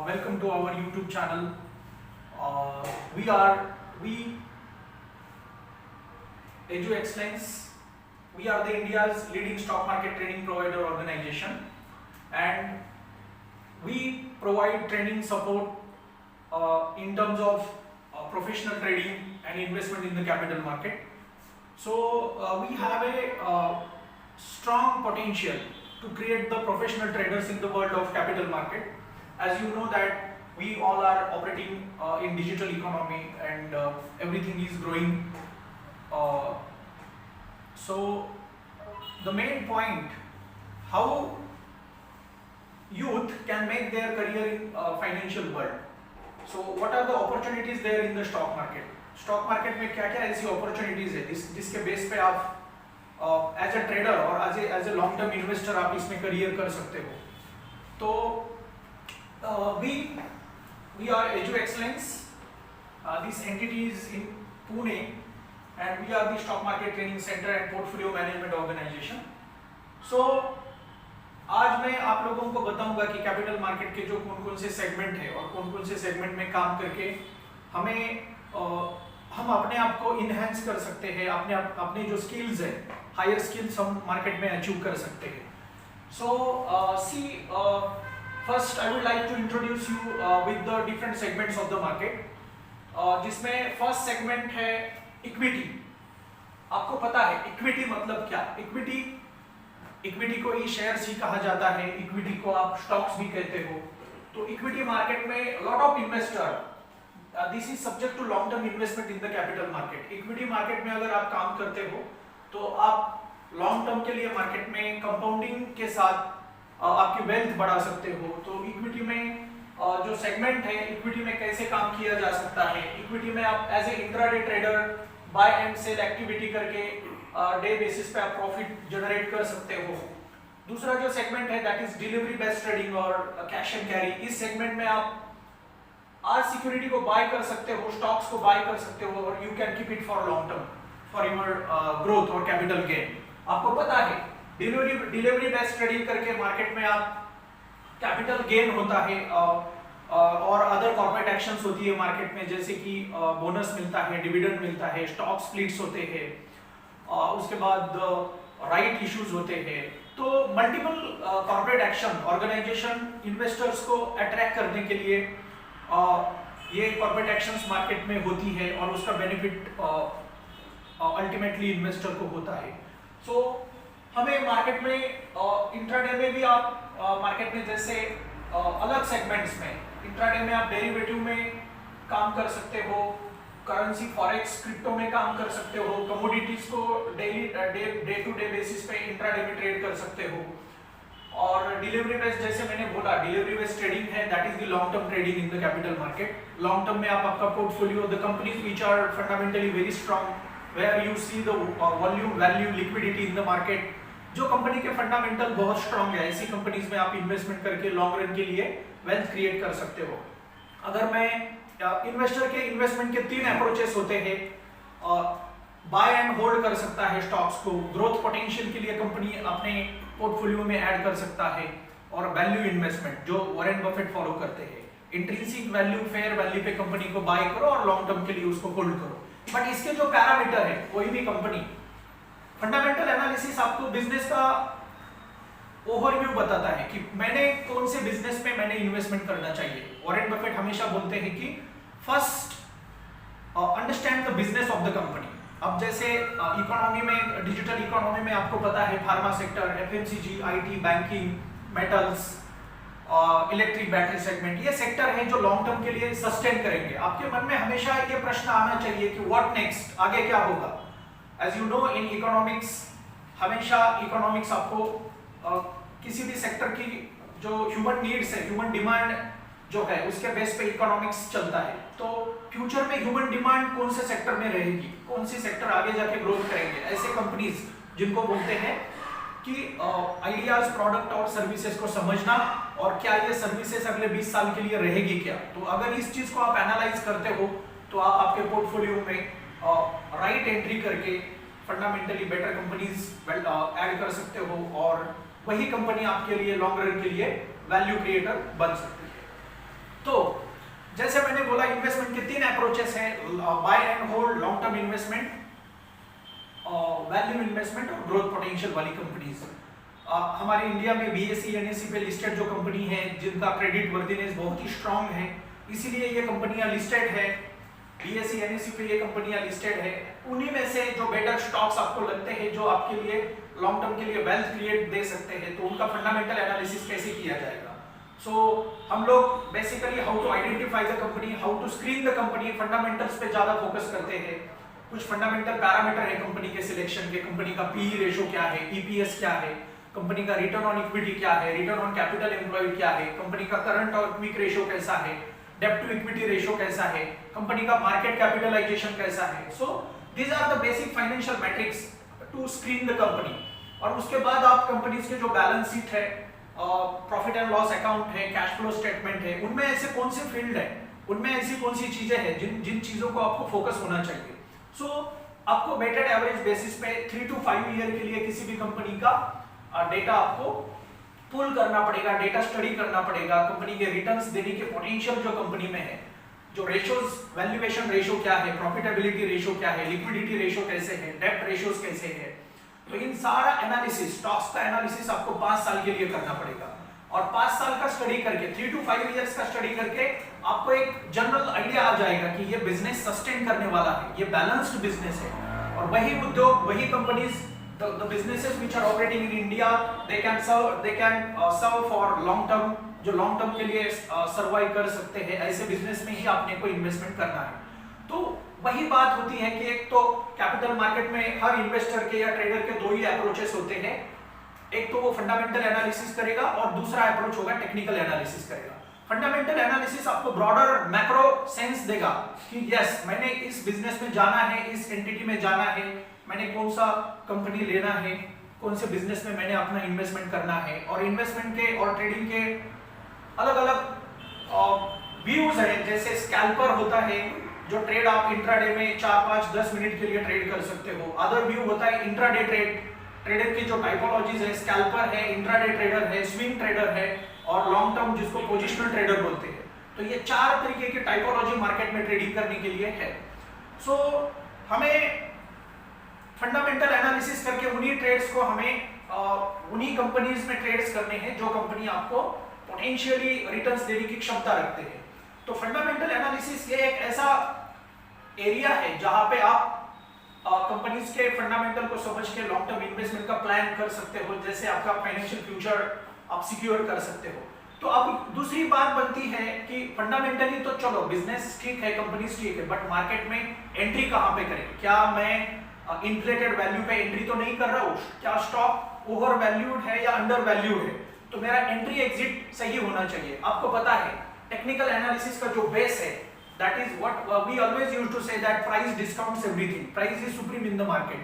Welcome to our YouTube channel. We Edu Excellence. We are the India's leading stock market training provider organization, and we provide training support in terms of professional trading and investment in the capital market. So we have a strong potential to create the professional traders in the world of capital market. As you know that we all are operating in digital economy, and everything is growing. So the main point, how youth can make their career in financial world. So what are the opportunities there in the stock market? Stock market में क्या क्या ऐसी opportunities है जिसके base पे आप as a trader और as a long term investor आप इसमें करियर कर सकते हो. तो we are Edu Excellence. This entity is in Pune and we are the stock market training centre and portfolio management organisation. So आज मैं आप लोगों को बताऊंगा कि कैपिटल मार्केट के जो कौन कौन से सेगमेंट है और कौन कौन से सेगमेंट में काम करके हम अपने आप को इनहेंस कर सकते हैं, अपने जो स्किल्स है, हायर स्किल्स हम मार्केट में अचीव कर सकते हैं. So first I would like to introduce you with the different segments of the market, जिसमें फर्स्ट सेगमेंट है इक्विटी. आपको पता है इक्विटी मतलब क्या? इक्विटी को ही शेयर्स ही कहा जाता है, इक्विटी को आप स्टॉक्स भी कहते हो. तो इक्विटी मार्केट में lot of investor, this is subject to long term investment in the capital market. Equity market में अगर आप काम करते हो तो आप लॉन्ग टर्म के लिए मार्केट में कंपाउंडिंग के साथ आपकी वेल्थ बढ़ा सकते हो. तो इक्विटी में जो सेगमेंट है, इक्विटी में कैसे काम किया जा सकता है. इक्विटी में आप as a intraday trader buy and sell activity करके डे बेसिस पे आप प्रॉफिट जनरेट कर सकते हो. दूसरा जो सेगमेंट है that is delivery based trading और कैश एंड कैरी. इस सेगमेंट में आप आज सिक्योरिटी को बाय कर सकते हो, स्टॉक्स को बाय कर सकते हो और you can keep it for long term for your growth और कैपिटल गेन. आपको पता है डिलीवरी बेस्ड ट्रेडिंग करके मार्केट में आप कैपिटल गेन होता है और अदर कॉर्पोरेट एक्शंस होती है मार्केट में, जैसे कि बोनस मिलता है, डिविडेंड मिलता है, स्टॉक स्प्लिट्स होते हैं, उसके बाद राइट इश्यूज होते हैं. तो multiple corporate action organization investors को अट्रैक्ट करने के लिए ये कॉर्पोरेट एक्शंस मार्केट में होती है और उसका बेनिफिट अल्टीमेटली इन्वेस्टर को होता है. सो हमें मार्केट में इंट्राडे में भी आप मार्केट में जैसे अलग सेगमेंट्स में इंट्राडे में आप डेरिवेटिव में काम कर सकते हो, करेंसी फॉरेक्स क्रिप्टो में काम कर सकते हो, कमोडिटीज को डे टू डे बेसिस पे इंट्राडे में ट्रेड कर सकते हो. और डिलीवरी बेस्ड, जैसे मैंने बोला, डिलीवरी बेस्ड ट्रेडिंग है, that is the long term trading in the capital market. लॉन्ग टर्म में आप आपका portfolio, the companies which are fundamentally very strong, where you see the volume, value, liquidity in the market. जो company के fundamental बहुत strong है, ऐसी कंपनीज में आप इन्वेस्टमेंट करके लॉन्ग रन के लिए वेल्थ क्रिएट कर सकते हो. अगर मैं इन्वेस्टर के इन्वेस्टमेंट के 3 अप्रोचेस होते हैं. बाय एंड होल्ड कर सकता है स्टॉक्स को, ग्रोथ पोटेंशियल के लिए कंपनी अपने पोर्टफोलियो में ऐड कर सकता है, और वैल्यू इन्वेस्टमेंट जो वॉरेन बफेट फॉलो करते हैं. इंट्रिंसिक वैल्यू, फेयर वैल्यू पे कंपनी को बाय करो और लॉन्ग टर्म के लिए उसको होल्ड करो. बट इसके जो पैरामीटर है, कोई भी कंपनी फंडामेंटल एनालिसिस आपको बिजनेस का ओवरव्यू बताता है कि मैंने कौन से बिजनेस में मैंने इन्वेस्टमेंट करना चाहिए. वॉरेन बफेट हमेशा बोलते हैं कि first understand the business of the company. अब जैसे इकोनॉमी में, डिजिटल इकोनॉमी में आपको पता है pharma sector, FMCG, IT, banking, metals, electric battery segment, ये सेक्टर है जो लॉन्ग टर्म के लिए सस्टेन करेंगे. आपके मन में हमेशा ये प्रश्न आना चाहिए कि व्हाट नेक्स्ट, आगे क्या होगा. As you know in economics, हमेशा इकोनॉमिक्स आपको किसी भी सेक्टर की जो ह्यूमन नीड्स है, ह्यूमन डिमांड जो है, उसके बेस पे इकोनॉमिक्स चलता है. तो फ्यूचर में ह्यूमन डिमांड कौन से सेक्टर में रहेगी, कौन सी सेक्टर आगे जाके ग्रोथ करेंगे, ऐसे कंपनीज जिनको बोलते हैं कि आइडियाज, प्रोडक्ट और सर्विसेज को समझना, और क्या ये सर्विसेज अगले 20 साल के लिए रहेगी क्या. तो अगर इस चीज को आप एनालाइज करते हो तो आप आपके पोर्टफोलियो में राइट एंट्री करके फंडामेंटली बेटर कंपनीज ऐड कर सकते हो, और वही कंपनी आपके लिए लॉन्ग रन के लिए वैल्यू क्रिएटर बन सकती है. जैसे मैंने बोला इन्वेस्टमेंट के 3 अप्रोचेस हैं, buy and hold, long term investment, value investment और ग्रोथ पोटेंशियल वाली कंपनीज। हमारे इंडिया में बीएसई एनएसई पे लिस्टेड जो कंपनी है जिनका क्रेडिट वर्दीनेस बहुत ही स्ट्रांग है, इसीलिए ये कंपनियां लिस्टेड है, बीएसई एनएसई पे ये कंपनियां लिस्टेड है। उन्हीं में से जो बेटर स्टॉक्स आपको लगते हैं जो आपके लिए लॉन्ग टर्म के लिए वेल्थ क्रिएट दे सकते हैं, तो उनका फंडामेंटल एनालिसिस कैसे किया जाएगा। हम लोग basically how to identify the company, how to screen the company, fundamentals पे ज्यादा फोकस करते हैं। कुछ फंडामेंटल पैरामीटर है कंपनी के सिलेक्शन के, कंपनी का पीई रेशो क्या है, ईपीएस क्या है, कंपनी का रिटर्न ऑन इक्विटी क्या है, रिटर्न ऑन कैपिटल एम्प्लॉयड क्या है, कंपनी का करंट और क्विक रेशो कैसा है, डेब्ट टू इक्विटी रेशो कैसा है, कंपनी का मार्केट कैपिटलाइजेशन कैसा है। So these are the basic financial metrics to screen the company. और उसके बाद आप कंपनीज के जो बैलेंस शीट है, प्रॉफिट एंड लॉस अकाउंट है, कैश फ्लो स्टेटमेंट है, उनमें ऐसे कौन से फील्ड है, उनमें ऐसी कौन सी चीजें हैं जिन चीजों को आपको फोकस होना चाहिए। आपको वेटेड एवरेज बेसिस पे 3 to 5 ईयर के लिए किसी भी कंपनी का डेटा आपको पुल करना पड़ेगा, डेटा स्टडी करना पड़ेगा, कंपनी के रिटर्न्स देने के पोटेंशियल जो कंपनी में है, जो रेशोज, वैल्यूएशन रेशो क्या है, प्रॉफिटेबिलिटी रेशो क्या है, लिक्विडिटी रेशो कैसे है, डेब्ट रेशोज कैसे है। तो इन सारा एनालिसिस, स्टॉक्स का एनालिसिस आपको 5 साल के लिए करना पड़ेगा। और 5 साल का स्टडी करके, 3 to 5 इयर्स का स्टडी करके आपको एक जनरल आइडिया आ जाएगा कि ये बिजनेस सस्टेन करने वाला है, ये बैलेंस्ड बिजनेस है। और वही उद्योग, वही companies, the businesses which are operating in India, they can serve for long term, जो लॉन्ग टर्म के लिए सर्वाइव कर सकते हैं, ऐसे बिजनेस में ही आपने को इन्वेस्टमेंट करना है। तो वही बात होती है कि एक तो कैपिटल मार्केट में हर इन्वेस्टर के या ट्रेडर के 2 ही अप्रोचेस होते हैं, एक तो वो फंडामेंटल एनालिसिस करेगा और दूसरा अप्रोच होगा टेक्निकल एनालिसिस करेगा। फंडामेंटल एनालिसिस आपको ब्रॉडर मैक्रो सेंस देगा कि यस, मैंने इस बिजनेस में जाना है, इस एंटिटी में जाना है, मैंने कौन सा कंपनी लेना है, कौन से बिजनेस में मैंने अपना इन्वेस्टमेंट करना है। और इन्वेस्टमेंट के और ट्रेडिंग के अलग अलग व्यूज हैं, जैसे स्कैल्पर होता है जो ट्रेड आप इंट्राडे में 4, 5, 10 मिनट के लिए ट्रेड कर सकते हो। अदर व्यू होता है इंट्राडे ट्रेड, ट्रेडर की जो टाइपोलॉजीज है, स्कैल्पर है, इंट्राडे ट्रेडर है, स्विंग ट्रेडर है और लॉन्ग टर्म जिसको पोजिशनल ट्रेडर बोलते हैं। तो ये 4 तरीके की टाइपोलॉजी मार्केट में ट्रेडिंग करने के लिए है। सो हमें फंडामेंटल एनालिसिस करके उन्हीं ट्रेड्स को हमें उन्हीं कंपनीज में ट्रेड्स करने हैं जो कंपनी आपको पोटेंशियली रिटर्न्स देने की क्षमता रखते हैं। तो फंडामेंटल एनालिसिस ये एक ऐसा एरिया है जहां पे आप कंपनीज के फंडामेंटल को समझ के लॉन्ग टर्म इन्वेस्टमेंट का प्लान कर सकते हो, जैसे आपका फाइनेंशियल फ्यूचर आप सिक्योर कर सकते हो। तो अब दूसरी बात बनती है कि फंडामेंटली तो चलो बिजनेस ठीक है, कंपनीज ठीक है, बट मार्केट में एंट्री कहां पे करें? क्या मैं इन्फ्लेटेड वैल्यू पे एंट्री तो नहीं कर रहा हूं? क्या स्टॉक ओवर वैल्यूड है या अंडर वैल्यूड है? तो मेरा एंट्री एग्जिट सही होना चाहिए। आपको पता है टेक्निकल एनालिसिस का जो बेस है, that is what we always used to say that price discounts everything, price is supreme in the market,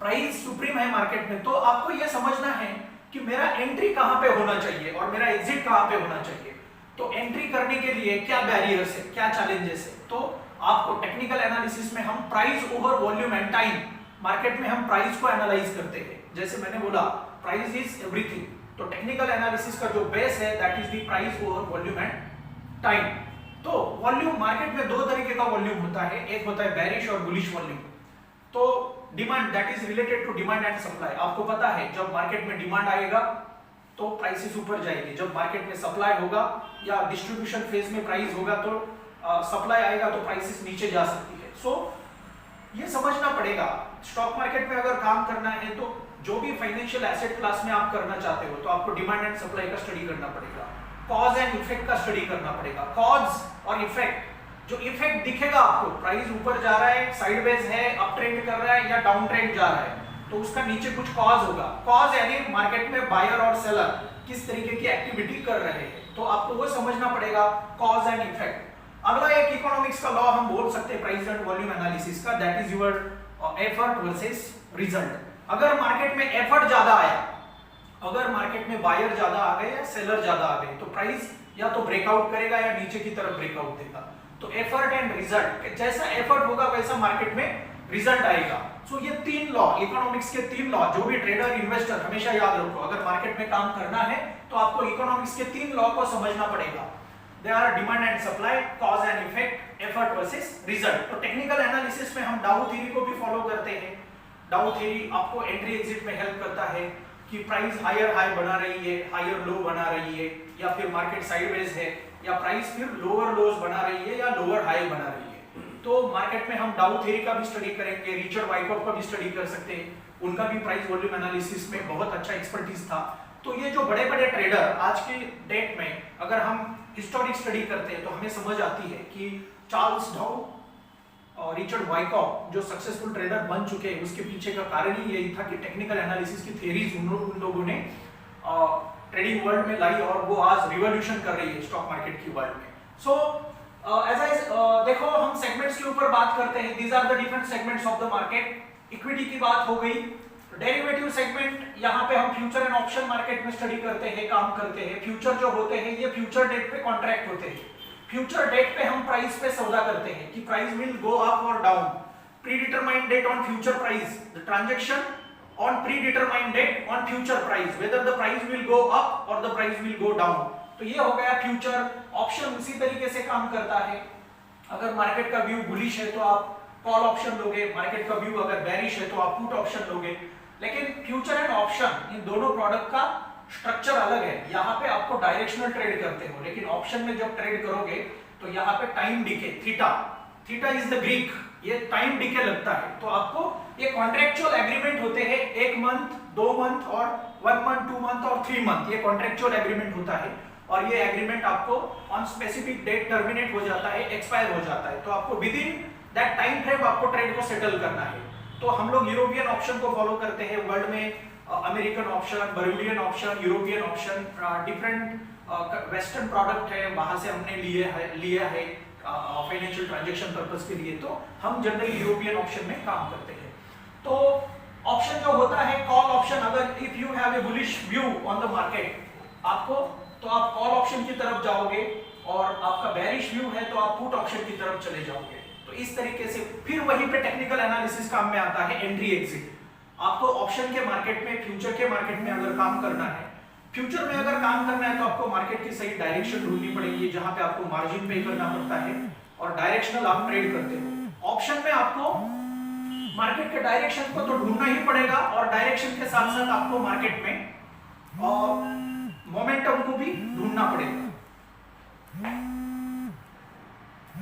price supreme है मार्केट में। तो आपको यह समझना है कि मेरा एंट्री कहां पे होना चाहिए और मेरा एग्जिट कहां पे होना चाहिए। तो एंट्री करने के लिए क्या बैरियर्स है, क्या चैलेंजेस है? तो आपको टेक्निकल एनालिसिस में हम price over volume and time, market में हम प्राइस को एनालाइज करते हैं। जैसे मैंने बोला प्राइस इज एवरीथिंग, तो टेक्निकल एनालिसिस का जो बेस है that is the price over volume and time. तो वॉल्यूम, मार्केट में 2 तरीके का वॉल्यूम होता है, एक होता है बेरिश और बुलिश वॉल्यूम। तो demand, that is related to demand and supply. आपको पता है जब मार्केट में डिमांड आएगा तो प्राइसेस ऊपर जाएगी, जब मार्केट में सप्लाई होगा या डिस्ट्रीब्यूशन फेज में प्राइस होगा तो सप्लाई आएगा तो प्राइसेस नीचे जा सकती है। सो ये समझना पड़ेगा, स्टॉक मार्केट में अगर काम करना है तो जो भी फाइनेंशियल एसेट क्लास में आप करना चाहते हो तो आपको डिमांड एंड सप्लाई का स्टडी करना पड़ेगा, कॉज एंड इफेक्ट का स्टडी करना पड़ेगा। कॉज और इफेक्ट, जो इफेक्ट दिखेगा आपको, प्राइस ऊपर जा रहा है, साइडवेज है, अप ट्रेंड कर रहा है या डाउन ट्रेंड जा रहा है, तो उसका नीचे कुछ कॉज होगा। कॉज यानी मार्केट में बायर और सेलर किस तरीके की एक्टिविटी कर रहे हैं, तो आपको वो समझना पड़ेगा, कॉज एंड इफेक्ट। अगला एक इकोनॉमिक्स का लॉ हम बोल सकते हैं प्राइस एंड वॉल्यूम एनालिसिस का, that is your effort versus result. अगर मार्केट में एफर्ट ज्यादा आया, अगर मार्केट में बायर ज्यादा आ गए या सेलर ज्यादा आ गए, तो प्राइस या तो ब्रेकआउट करेगा या नीचे की तरफ ब्रेकआउट देगा। तो एफर्ट एंड रिजल्ट, जैसा एफर्ट होगा वैसा मार्केट में रिजल्ट आएगा। सो ये 3 लॉ, इकोनॉमिक्स के 3 लॉ, जो भी ट्रेडर इन्वेस्टर हमेशा याद रखो, अगर मार्केट में काम करना है तो आपको इकोनॉमिक्स के 3 लॉ को समझना पड़ेगा। They are demand and supply, cause and effect, effort versus result. तो टेक्निकल एनालिसिस में हम डाउ थ्योरी को भी फॉलो करते हैं। डाउ थ्योरी आपको एंट्री एग्जिट में हेल्प करता है कि प्राइस हायर हाई बना रही है, हायर लो बना रही है, या फिर मार्केट साइडवेज है, या प्राइस फिर लोअर लोज बना रही है या लोअर हाई बना रही है। तो मार्केट में हम डाउ थ्योरी का भी स्टडी करेंगे, रिचर्ड वाइकॉफ का भी स्टडी कर सकते हैं, उनका भी प्राइस वॉल्यूम एनालिसिस में बहुत अच्छा एक्सपर्टीज था। तो ये जो बड़े बड़े ट्रेडर आज के डेट में अगर हम हिस्टोरिक स्टडी करते हैं तो हमें समझ आती है कि चार्ल्स डाउ और रिचर्ड वाइकॉफ जो सक्सेसफुल ट्रेडर बन चुके हैं, उसके पीछे का कारण ही यही था कि टेक्निकल एनालिसिस की थ्योरीज उन लोगों ने ट्रेडिंग वर्ल्ड में लाई और वो आज रिवॉल्यूशन कर रही है स्टॉक मार्केट की वर्ल्ड में। सो देखो हम सेगमेंट्स के ऊपर बात करते हैं। These are the different segments of the market. Equity की बात हो गई। डेरिवेटिव सेगमेंट, यहाँ पे हम फ्यूचर एंड ऑप्शन मार्केट में स्टडी करते हैं, काम करते हैं। फ्यूचर जो होते हैं ये फ्यूचर डेट पे कॉन्ट्रैक्ट होते हैं। फ्यूचर डेट पे हम प्राइस पे सौदा करते हैं कि प्राइस विल गो अप और down. Predetermined date on future price, the transaction on predetermined date on future price, whether the price will go up और the price will go down. तो ये हो गया फ्यूचर। ऑप्शन उसी तरीके से काम करता है। अगर मार्केट का व्यू बुलिश है तो आप कॉल ऑप्शन लोगे, मार्केट का व्यू अगर बेरिश है तो आप पुट ऑप्शन लोगे। लेकिन फ्यूचर एंड ऑप्शन इन दोनों प्रोडक्ट का स्ट्रक्चर अलग है। यहाँ पे आपको डायरेक्शनल ट्रेड करते हो, लेकिन ऑप्शन में जब ट्रेड करोगे तो यहाँ पे time decay, theta is the Greek, ये टाइम डिके लगता है। तो आपको ये कॉन्ट्रेक्चुअल एग्रीमेंट होते हैं, 1 मंथ, 2 मंथ और 1 मंथ, 2 मंथ और 3 मंथ, ये कॉन्ट्रेक्चुअल एग्रीमेंट होता है। और ये एग्रीमेंट आपको ऑन स्पेसिफिक डेट टर्मिनेट हो जाता है, एक्सपायर हो जाता है। तो आपको with in that time frame आपको ट्रेड को सेटल करना है। तो हम लोग यूरोपियन ऑप्शन को फॉलो करते हैं। वर्ल्ड में American option, Bermudian option, European option, different western product है, वहां से हमने लिया है फाइनेंशियल ट्रांजैक्शन पर्पस के लिए। तो हम जनरली यूरोपियन ऑप्शन में काम करते हैं। तो ऑप्शन जो होता है कॉल ऑप्शन, अगर if you have a bullish view on the market आपको, तो आप कॉल ऑप्शन की तरफ जाओगे, और आपका बेरिश व्यू है तो आप पुट ऑप्शन की तरफ चले जाओगे। तो इस तरीके से फिर वहीं पे टेक्निकल एनालिसिस काम में आता है, एंट्री एग्जिट। आपको ऑप्शन के मार्केट में, फ्यूचर के मार्केट में अगर काम करना है, फ्यूचर में अगर काम करना है तो आपको मार्केट की सही डायरेक्शन ढूंढनी पड़ेगी, जहां पे आपको मार्जिन पे करना पड़ता है और डायरेक्शनल आप ट्रेड करते हो। ऑप्शन में आपको मार्केट के डायरेक्शन को तो ढूंढना ही पड़ेगा, और डायरेक्शन के साथ साथ आपको मार्केट में मोमेंटम को भी ढूंढना पड़ेगा।